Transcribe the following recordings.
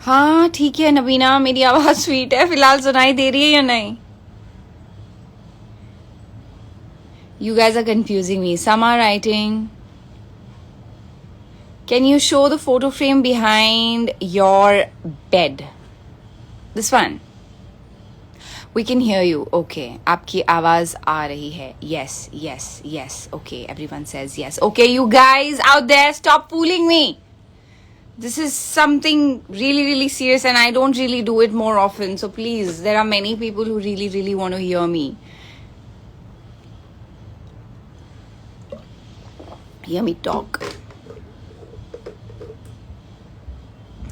हाँ ठीक है नबीना, मेरी आवाज स्वीट है, फिलहाल सुनाई दे रही है या नहीं? You guys are confusing me. Some are writing, can you show the photo frame behind your bed? This one. We can hear you. Okay. आपकी आवाज आ रही है. Yes, yes, yes. Okay. Everyone says yes. Okay, you guys out there, stop fooling me. This is something really, really serious, and I don't really do it more often. So please, there are many people who really, really want to hear me. Hear me talk.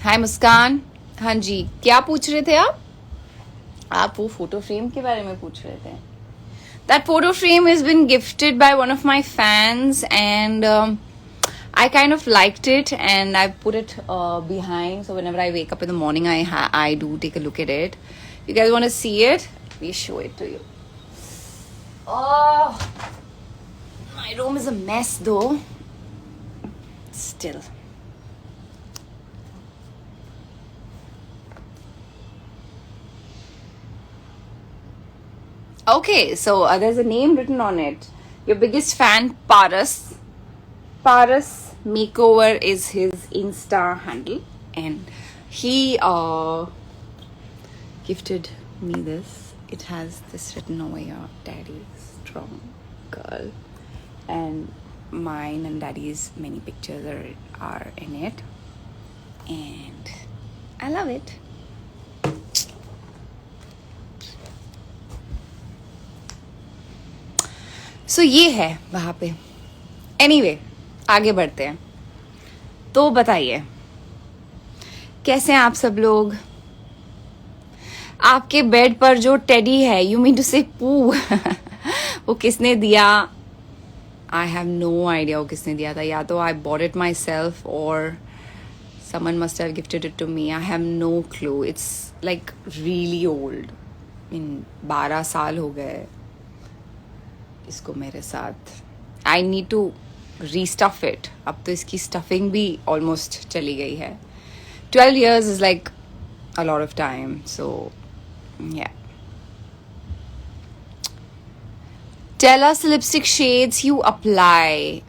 हाय मुस्कान. हाँ जी, क्या पूछ रहे थे आप? आप वो photo frame के बारे में पूछ रहे थे. That photo frame has been gifted by one of my fans, and I kind of liked it, and I put it behind. So whenever I wake up in the morning, I do take a look at it. You guys want to see it? Let me show it to you. Oh, my room is a mess though. Still. Okay, so there's a name written on it. Your biggest fan, Paras. Paras Makeover is his Insta handle, and he gifted me this. It has this written over here: Daddy, strong girl, and mine and Daddy's many pictures are in it, and I love it. सो ये है वहाँ पे. Anyway, आगे बढ़ते हैं. तो बताइए कैसे हैं आप सब लोग? आपके बेड पर जो टेडी है, यू मीन टू से पू, वो किसने दिया? आई हैव नो आइडिया वो किसने दिया था. या तो I bought it myself और someone must have gifted it to me. I have no clue. It's like really old. 12 साल हो गए इसको मेरे साथ. I need to restuff it. अब तो इसकी स्टफिंग भी ऑलमोस्ट चली गई है. 12 years is like a lot of time. So yeah. Tell us lipstick shades you apply.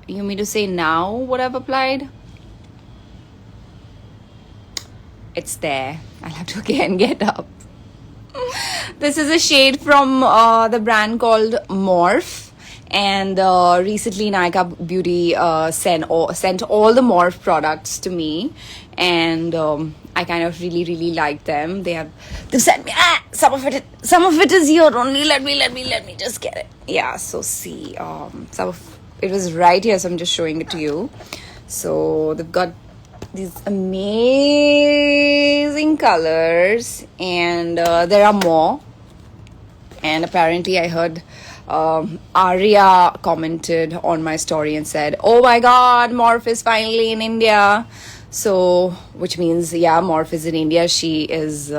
You mean to say now what I've applied? It's there. I'll have to again get up. This is a shade from the brand called Morph, and recently Nykaa Beauty sent all the Morph products to me, and I kind of really like them. They've sent me some of it is here only. Let me just get it. Yeah, so see, some of it was right here, so I'm just showing it to you. So they've got these amazing colors, and there are more. And apparently I heard Arya commented on my story and said, oh my god, Morph is finally in India. So which means, yeah, Morph is in India. She is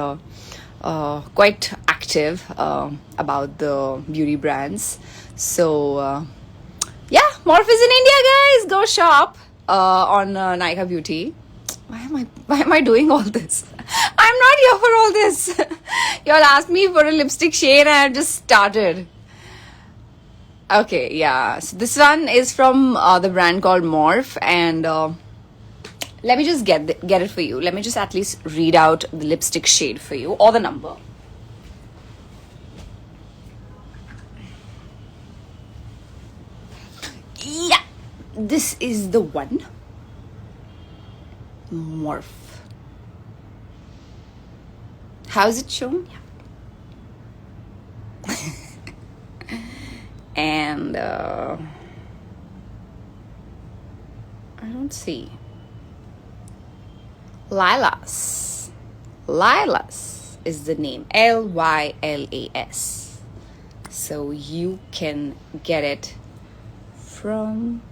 quite active about the beauty brands. So yeah, Morph is in India, guys. Go shop on Nykaa Beauty. Why am I doing all this? I'm not here for all this. Y'all asked me for a lipstick shade and I just started. Okay, yeah. So this one is from the brand called Morph, and let me just get it for you. Let me just at least read out the lipstick shade for you, or the number. Yeah, this is the one. Morph. How's it shown? Yeah. And I don't see. Lilas. Lilas is the name. Lylas. So you can get it from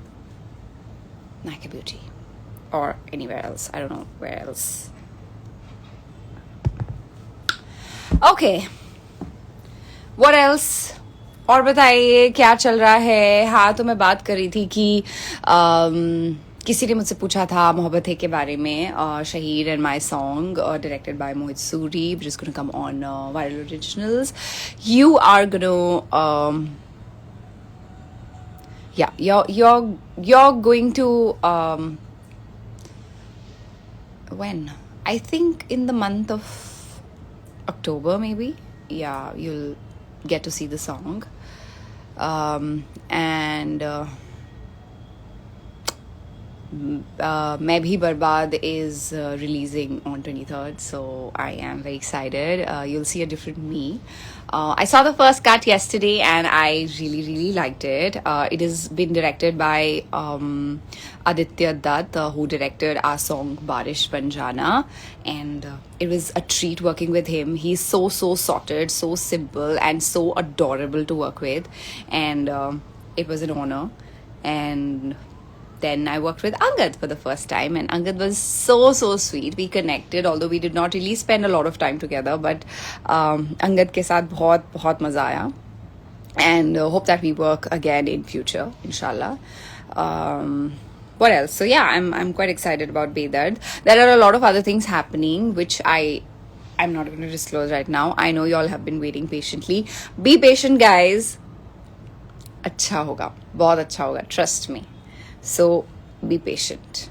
Nykaa Beauty or anywhere else. I don't know where else. Okay. What else? और बताइए क्या चल रहा है. हाँ, तो मैं बात कर रही थी कि किसी ने मुझसे पूछा था मोहब्बत है के बारे में. Shahid and my song, directed by Mohit Suri, which is going to come on Viral Originals. You are going to, yeah, you're going to, when? I think in the month of October, maybe. Yeah, you'll get to see the song. And Main Bhi Barbad is releasing on 23rd, so I am very excited. You'll see a different me. I saw the first cut yesterday and I really liked it. It has been directed by Aditya Dutt, who directed our song Barish Ban Jana, and it was a treat working with him. He's so sorted, so simple, and so adorable to work with, and it was an honor. And then I worked with Angad for the first time, and Angad was so sweet. We connected, although we did not really spend a lot of time together, but Angad ke saath बहुत मजा आया, and hope that we work again in future, inshallah. What else? So yeah, I'm quite excited about Bedard. There are a lot of other things happening which I'm not going to disclose right now. I know you all have been waiting patiently. Be patient, guys. अच्छा होगा, बहुत अच्छा होगा, trust me. So be patient.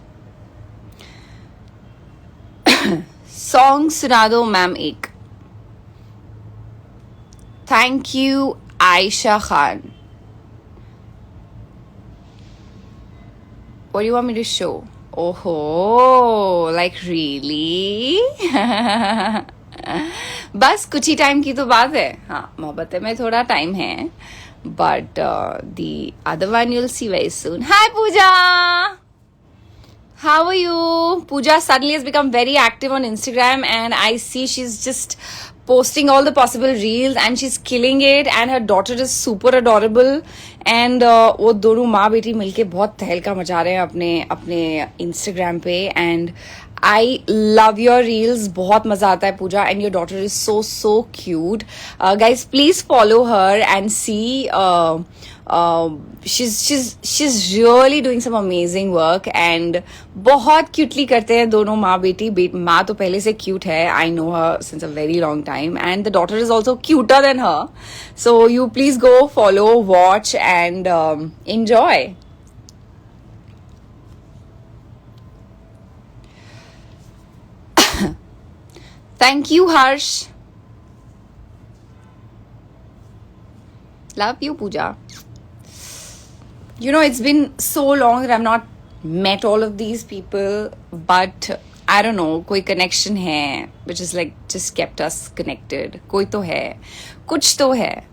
Song सुना दो ma'am एक. Thank you, Aisha Khan. What do you want me to show? Oh, like really? बस कुछ ही टाइम की तो बात है. हाँ, मोहब्बत में थोड़ा टाइम है. But the other one you'll see very soon. Hi, Pooja! How are you? Pooja suddenly has become very active on Instagram, and I see she's just posting all the possible reels and she's killing it, and her daughter is super adorable, and वो दोनों माँ बेटी मिलके बहुत तहलका मचा रहे हैं अपने Instagram पे, and I love your reels. बहुत मजा आता है पूजा, and your daughter is so cute. Guys, please follow her and see. She's really doing some amazing work, and बहुत cutely करते हैं दोनों माँ बेटी. माँ तो पहले से cute है. I know her since a very long time, and the daughter is also cuter than her. So you please go follow, watch, and enjoy. Thank you, Harsh. Love you, Pooja. You know, it's been so long that I've not met all of these people, but I don't know, कोई connection है, which is like just kept us connected. कोई तो है, कुछ तो है.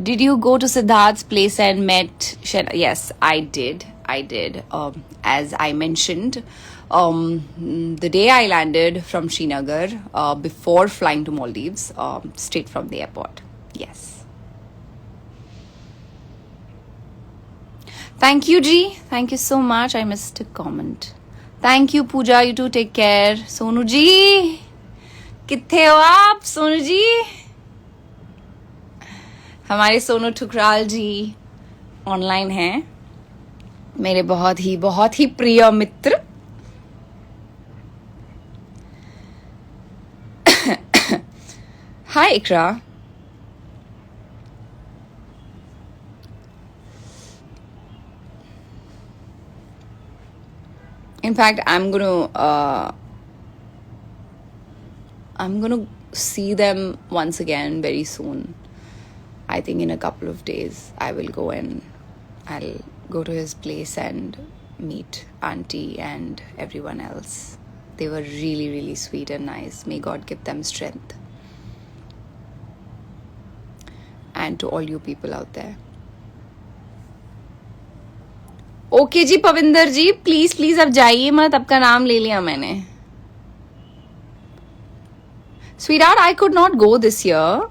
Did you go to Siddharth's place and met Shena? Yes, I did. As I mentioned, the day I landed from Srinagar, before flying to Maldives, straight from the airport. Yes. Thank you, Ji. Thank you so much. I missed a comment. Thank you, Pooja. You too. Take care. Sonu Ji, कित्थे हो आप? सोनू जी, हमारे सोनू ठुकराल जी online हैं, मेरे बहुत ही प्रिय मित्र. Hi, Ikra. In fact, I'm gonna see them once again very soon. I think in a couple of days I will go and I'll go to his place and meet Auntie and everyone else. They were really sweet and nice. May God give them strength. And to all you people out there. Okay जी Pavinder ji, please अब जाइए मत, आपका नाम ले लिया मैंने. Sweetheart, I could not go this year.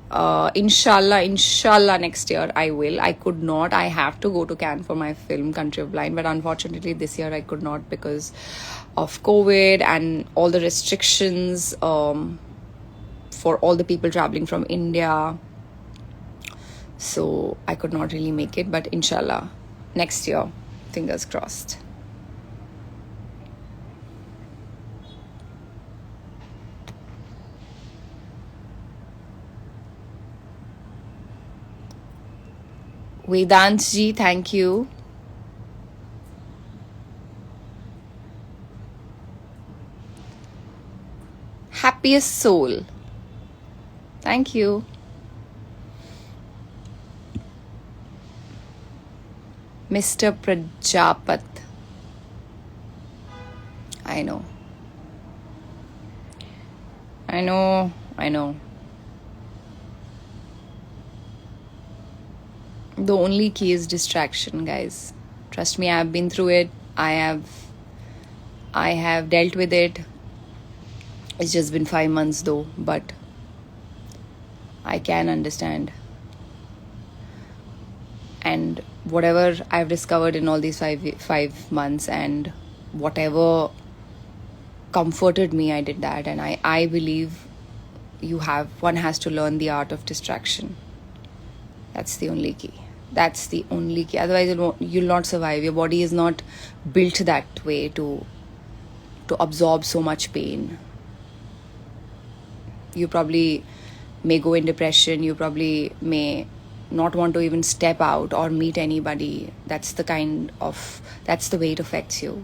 Inshallah next year I will. I could not. I have to go to Cannes for my film Country of Blind, but unfortunately this year I could not because of COVID and all the restrictions for all the people traveling from India. So I could not really make it, but inshallah next year, fingers crossed. Vedant ji, thank you. Happiest soul. Thank you. Mr. Prajapat. I know. I know. I know. The only key is distraction, guys. Trust me, I've been through it. I have dealt with it. It's just been 5 months though, but I can understand. And whatever I've discovered in all these 5 months, and whatever comforted me, I did that. And I believe one has to learn the art of distraction. That's the only key. That's the only key. Otherwise, you'll not survive. Your body is not built that way to absorb so much pain. You probably may go in depression. You probably may not want to even step out or meet anybody. That's the way it affects you.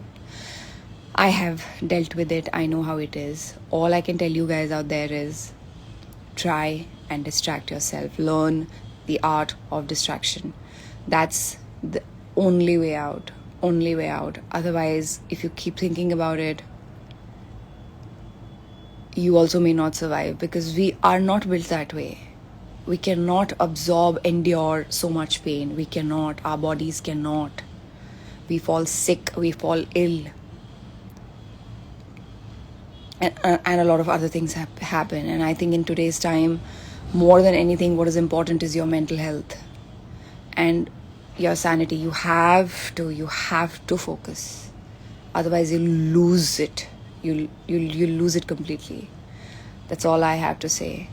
I have dealt with it. I know how it is. All I can tell you guys out there is try and distract yourself. Learn the art of distraction. That's the only way out. Only way out. Otherwise, if you keep thinking about it, you also may not survive, because we are not built that way. We cannot endure so much pain. We cannot. Our bodies cannot. We fall sick. We fall ill. And a lot of other things happen. And I think in today's time, more than anything, what is important is your mental health and your sanity. You have to focus. Otherwise, you'll lose it. You'll lose it completely. That's all I have to say.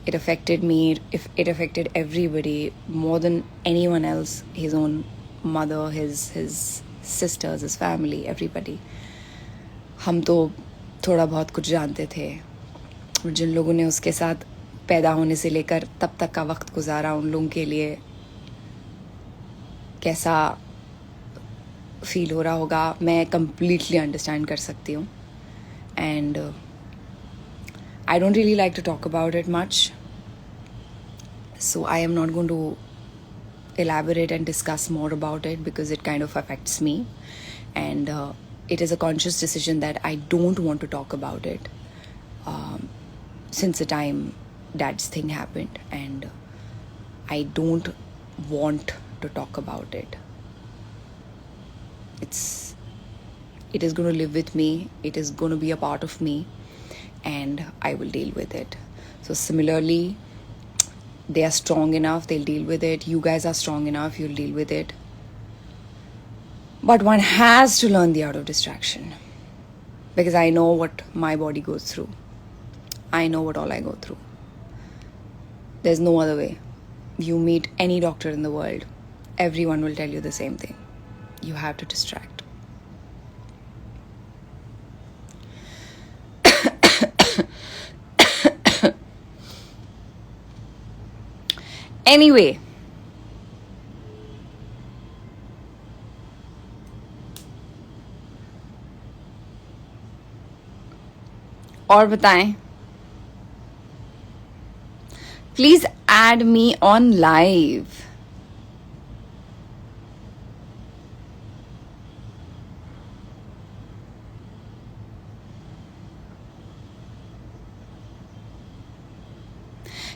It affected me. It affected everybody more than anyone else. His own mother, his sisters, his family, everybody. हम तो थोड़ा बहुत कुछ जानते थे, और जिन लोगों ने उसके साथ पैदा होने से लेकर तब तक का वक्त गुजारा, उन लोगों के लिए कैसा फील हो रहा होगा, मैं completely अंडरस्टैंड कर सकती हूँ. And I don't really like to talk about it much, so I am not going to elaborate and discuss more about it, because it kind of affects me, and it is a conscious decision that I don't want to talk about it since the time Dad's thing happened, and I don't want to talk about it. It is going to live with me. It is going to be a part of me, and I will deal with it. So similarly, they are strong enough, they'll deal with it. You guys are strong enough, you'll deal with it. But one has to learn the art of distraction, because I know what my body goes through. I know what all I go through. There's no other way. You meet any doctor in the world, everyone will tell you the same thing. You have to distract. Anyway, और बताएं, please add me on live.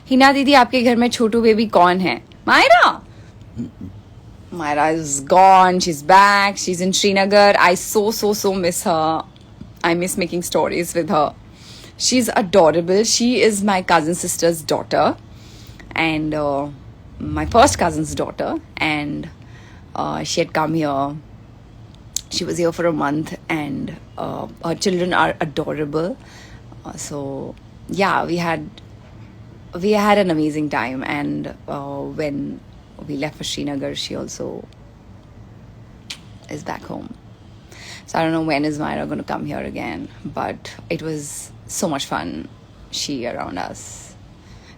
Hina दीदी, आपके घर में छोटू baby कौन है? Myra. Myra is gone. She's back. She's in Srinagar. I so miss her. I miss making stories with her. She's adorable. She is my cousin sister's daughter, and my first cousin's daughter. And she had come here. She was here for a month, and her children are adorable. So yeah, we had an amazing time. And when we left for Srinagar, she also is back home. So I don't know when is Myra going to come here again, but it was so much fun, she around us.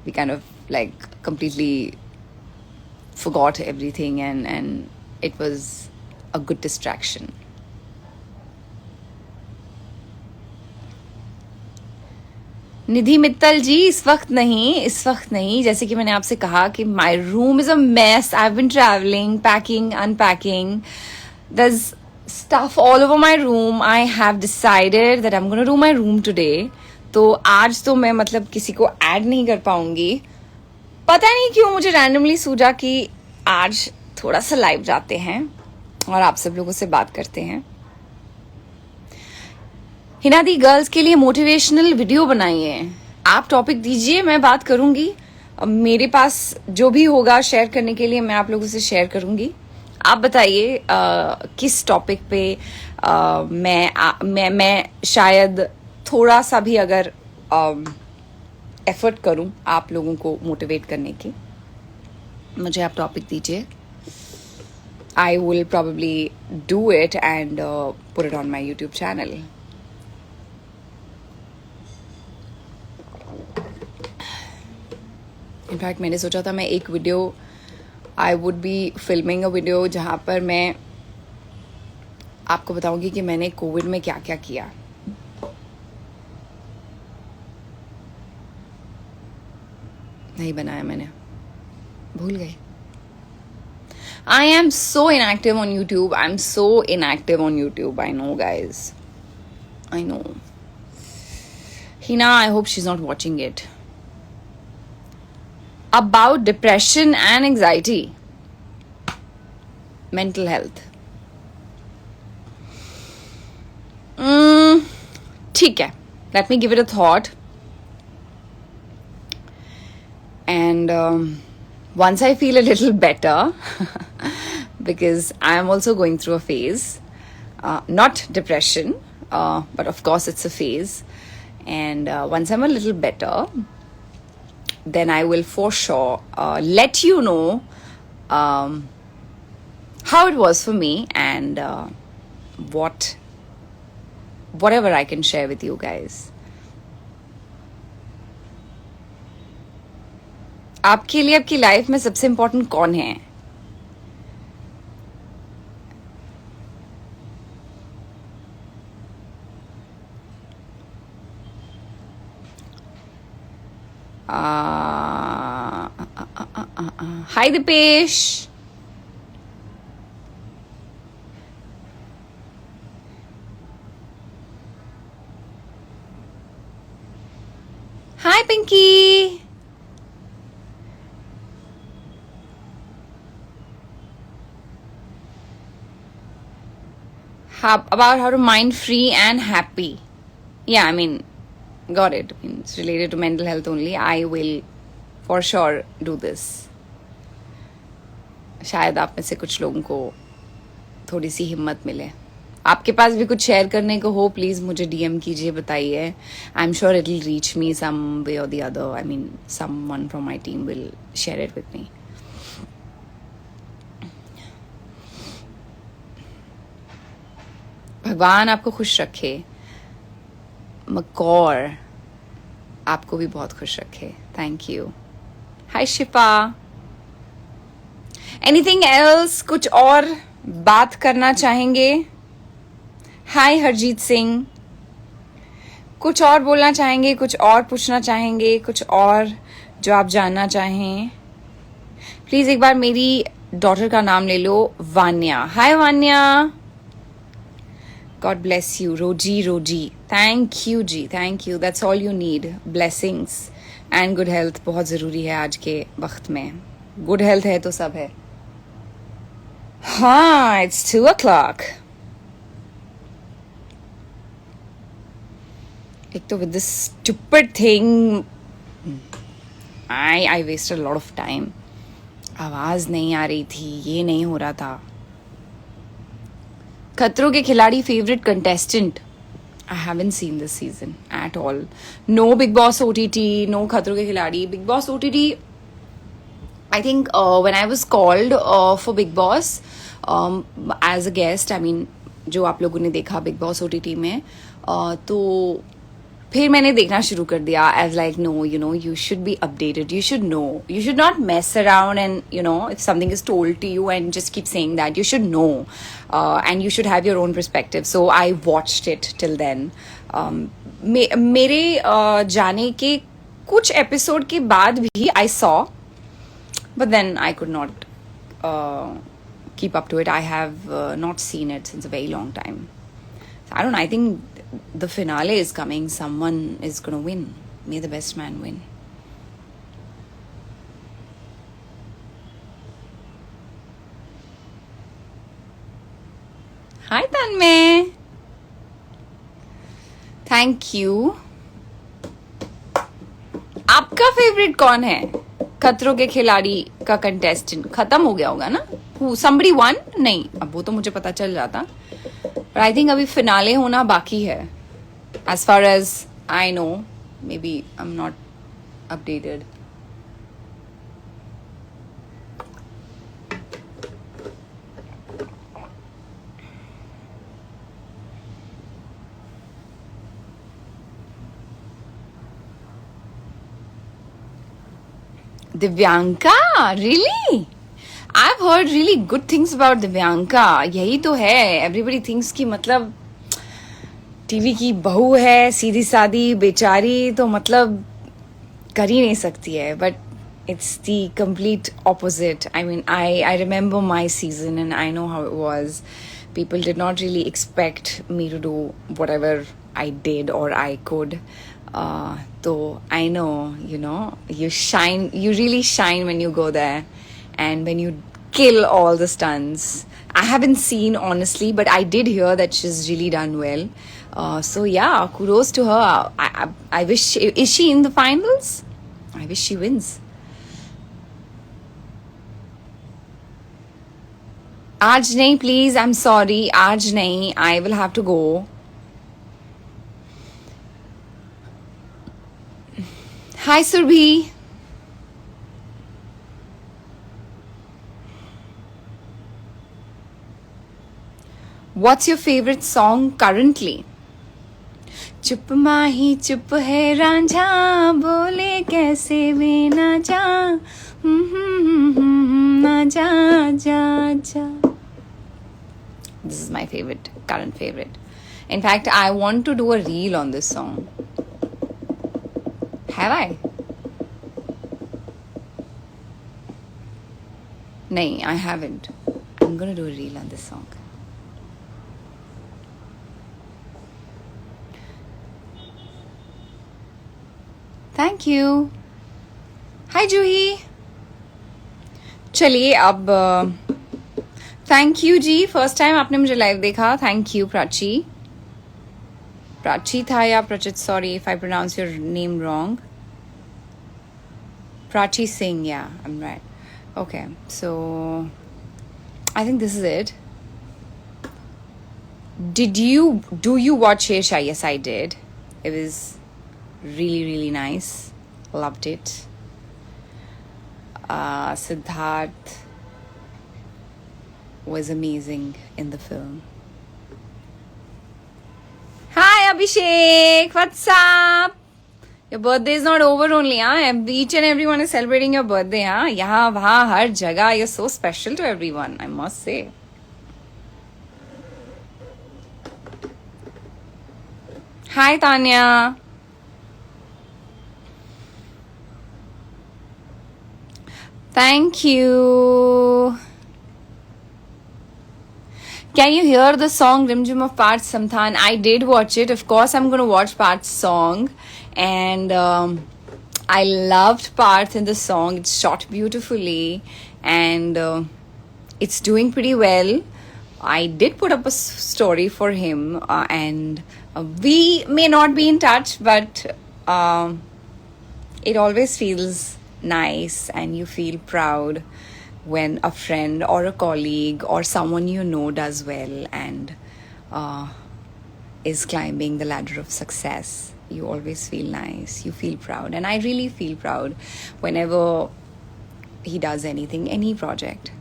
We kind of like completely forgot everything, and it was a good distraction. निधि मित्तल जी, इस वक्त नहीं, जैसे कि मैंने आपसे कहा कि my room is a mess. I have been travelling, packing, unpacking. there's stuff all over my room. I have decided that I'm going to do my room today. तो आज तो मैं मतलब किसी को ऐड नहीं कर पाऊंगी. पता नहीं क्यों मुझे रैंडमली सूझा कि आज थोड़ा सा लाइव जाते हैं और आप सब लोगों से बात करते हैं. हिना दी गर्ल्स के लिए मोटिवेशनल वीडियो बनाइए. आप टॉपिक दीजिए, मैं बात करूंगी. मेरे पास जो भी होगा शेयर करने के लिए मैं आप लोगों से शेयर करूंगी. आप बताइए किस टॉपिक पे मैं शायद थोड़ा सा भी अगर एफर्ट करूं आप लोगों को मोटिवेट करने की. मुझे आप टॉपिक दीजिए. I will probably do it and put it on my YouTube channel. In fact मैंने सोचा था मैं एक video I would be filming a video जहाँ पर मैं आपको बताऊंगी कि मैंने कोविड में क्या क्या किया. नहीं बनाया मैंने, भूल गए. I am so inactive on YouTube. I am so inactive on YouTube. I know guys, I know. Hina, I hope she is not watching it. About depression and anxiety, mental health. ठीक है, let me give it a thought. And once I feel a little better, because I am also going through a phase, not depression, but of course it's a phase. And once I'm a little better, then I will for sure let you know how it was for me and whatever I can share with you guys. आपके लिए आपकी life में सबसे important कौन है? Hi Dipesh. Hi Pinky. About how to mind free and happy. Yeah, I mean, got it. It's related to mental health only. I will for sure do this. शायद आप में से कुछ लोगों को थोड़ी सी हिम्मत मिले. आपके पास भी कुछ शेयर करने को हो, प्लीज मुझे डीएम कीजिए, बताइए. I am sure it will reach me some way or the other. I mean someone from my team will share it with me. भगवान आपको खुश रखे. मकौर आपको भी बहुत खुश रखे. Thank you. Hi Shifa. Anything else? कुछ और बात करना चाहेंगे? हाय हरजीत सिंह. कुछ और बोलना चाहेंगे? कुछ और पूछना चाहेंगे? कुछ और जो आप जानना चाहें? प्लीज एक बार मेरी डॉटर का नाम ले लो, वान्या. हाय वान्या. God bless you. रोजी. Thank you ji. Thank you. That's all you need. Blessings and good health बहुत ज़रूरी है आज के वक्त में. Good health है तो सब है. हाँ, it's 2 o'clock. एक तो with this stupid thing, I wasted a lot of time. आवाज़ नहीं आ रही थी, ये नहीं हो रहा था. Khatron ke Khiladi favourite contestant? I haven't seen this season at all. No Bigg Boss OTT, no Khatron ke Khiladi. Bigg Boss OTT, I think when I was called for Bigg Boss as a guest, I mean जो आप लोगों ने देखा big Boss OTT में, तो फिर मैंने देखना शुरू कर दिया. I was like, no, you should be updated. You should know. You should not mess around and, if something is told to you and just keep saying that. You should know. And you should have your own perspective. So I watched it till then. मेरे जाने के कुछ episode के बाद भी I saw, but then I could not keep up to it. I have not seen it since a very long time. I don't know. I think the finale is coming. Someone is going to win. May the best man win. Hi, Tanmay. Thank you. आपका favourite कौन है? खतरों के खिलाड़ी का contestant खत्म हो गया होगा ना? Somebody won? नहीं, अब वो तो मुझे पता चल जाता. But I think अभी फिनाले होना बाकी है. As far as I know, maybe I'm not updated. Divyanka, really? I've heard really good things about Divyanka. यही तो है. Everybody thinks कि मतलब टीवी की बहू है, सीधी सादी बेचारी, तो मतलब कर ही नहीं सकती है. But it's the complete opposite. I mean, I remember my season and I know how it was. People did not really expect me to do whatever I did or I could. So I know, you shine, you really shine when you go there and when you kill all the stunts. I haven't seen, honestly, but I did hear that she's really done well. So yeah, kudos to her. I wish, is she in the finals? I wish she wins. Aaj nahi, please. I'm sorry. Aaj nahi. I will have to go. Hi, Surbhi. What's your favorite song currently? चुप माही चुप है रांझा बोले कैसे वे ना जा ना जा जा जा. This is my favorite, current favorite. In fact, I want to do a reel on this song. Have I? No, I haven't. I'm gonna do a reel on this song. Thank you. Hi, Juhi. चलिए अब thank you जी. First time आपने मुझे live देखा. Thank you Prachi. Prachi था या Prachit? Sorry if I pronounce your name wrong. Prachi Singh, yeah, I'm right. Okay, so I think this is it. Do you watch Shesha? Yes, I did. It was really, really nice. Loved it. Siddharth was amazing in the film. Hi, Abhishek. What's up? Your birthday is not over only, huh? Each and everyone is celebrating your birthday, huh? यहाँ वहाँ हर जगह. You're so special to everyone, I must say. Hi, Tanya. Thank you. Can you hear the song Rimjum of Parth Samthan? I did watch it. Of course, I'm going to watch Parth's song. And I loved Parth in the song. It's shot beautifully. And it's doing pretty well. I did put up a story for him. And we may not be in touch, but it always feels nice. And you feel proud when a friend or a colleague or someone you know does well and is climbing the ladder of success. You always feel nice, you feel proud. And I really feel proud whenever he does anything, any project.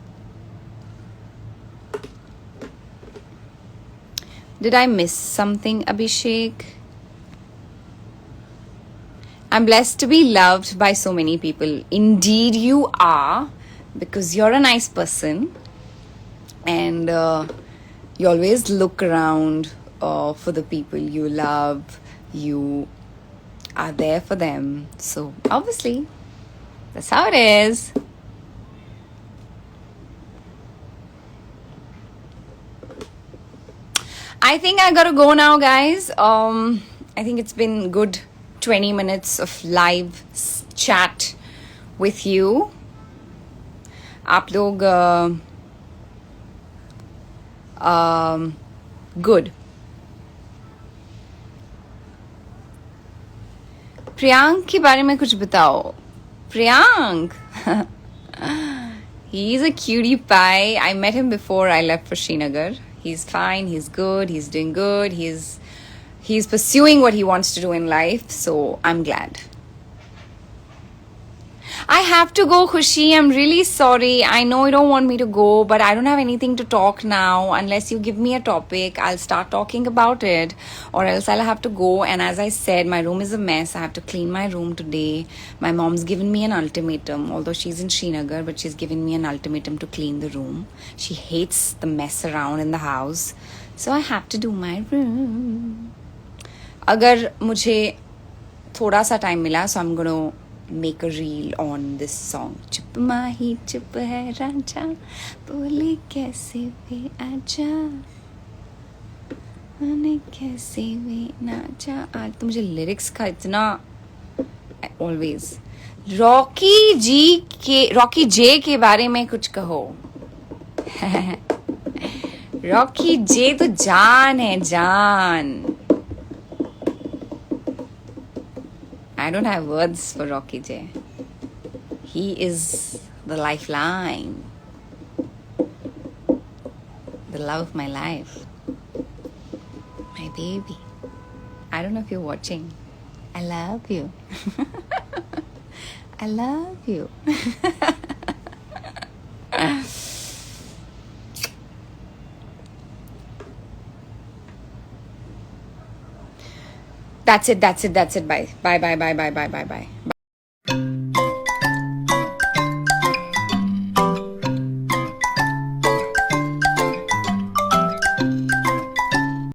Did I miss something, Abhishek? I'm blessed to be loved by so many people. Indeed, you are, because you're a nice person and you always look around for the people you love. You are there for them. So, obviously, that's how it is. I think I gotta go now, guys. I think it's been good 20 minutes of live chat with you. आप लोग good. Priyank के बारे में कुछ बताओ. Priyank. He's a cutie pie. I met him before I left for Srinagar. He's fine, he's good, he's doing good, he's pursuing what he wants to do in life, so I'm glad. I have to go, Khushi. I'm really sorry. I know you don't want me to go, but I don't have anything to talk now. Unless you give me a topic, I'll start talking about it, or else I'll have to go. And as I said, my room is a mess. I have to clean my room today. My mom's given me an ultimatum, although she's in Srinagar, but she's given me an ultimatum to clean the room. She hates the mess around in the house, so I have to do my room. अगर मुझे थोड़ा सा time मिला, so I'm gonna make a reel on this song. चुप माही चुप है राजा, बोले कैसे वे आजा, मैंने कैसे वे नाचा. आज तो मुझे लिरिक्स का इतना ऑलवेज. रॉकी जे के बारे में कुछ कहो. रॉकी जे तो जान है, जान. I don't have words for Rocky J. He is the lifeline, the love of my life, my baby. I don't know if you're watching. I love you. I love you. That's it. Bye. Bye.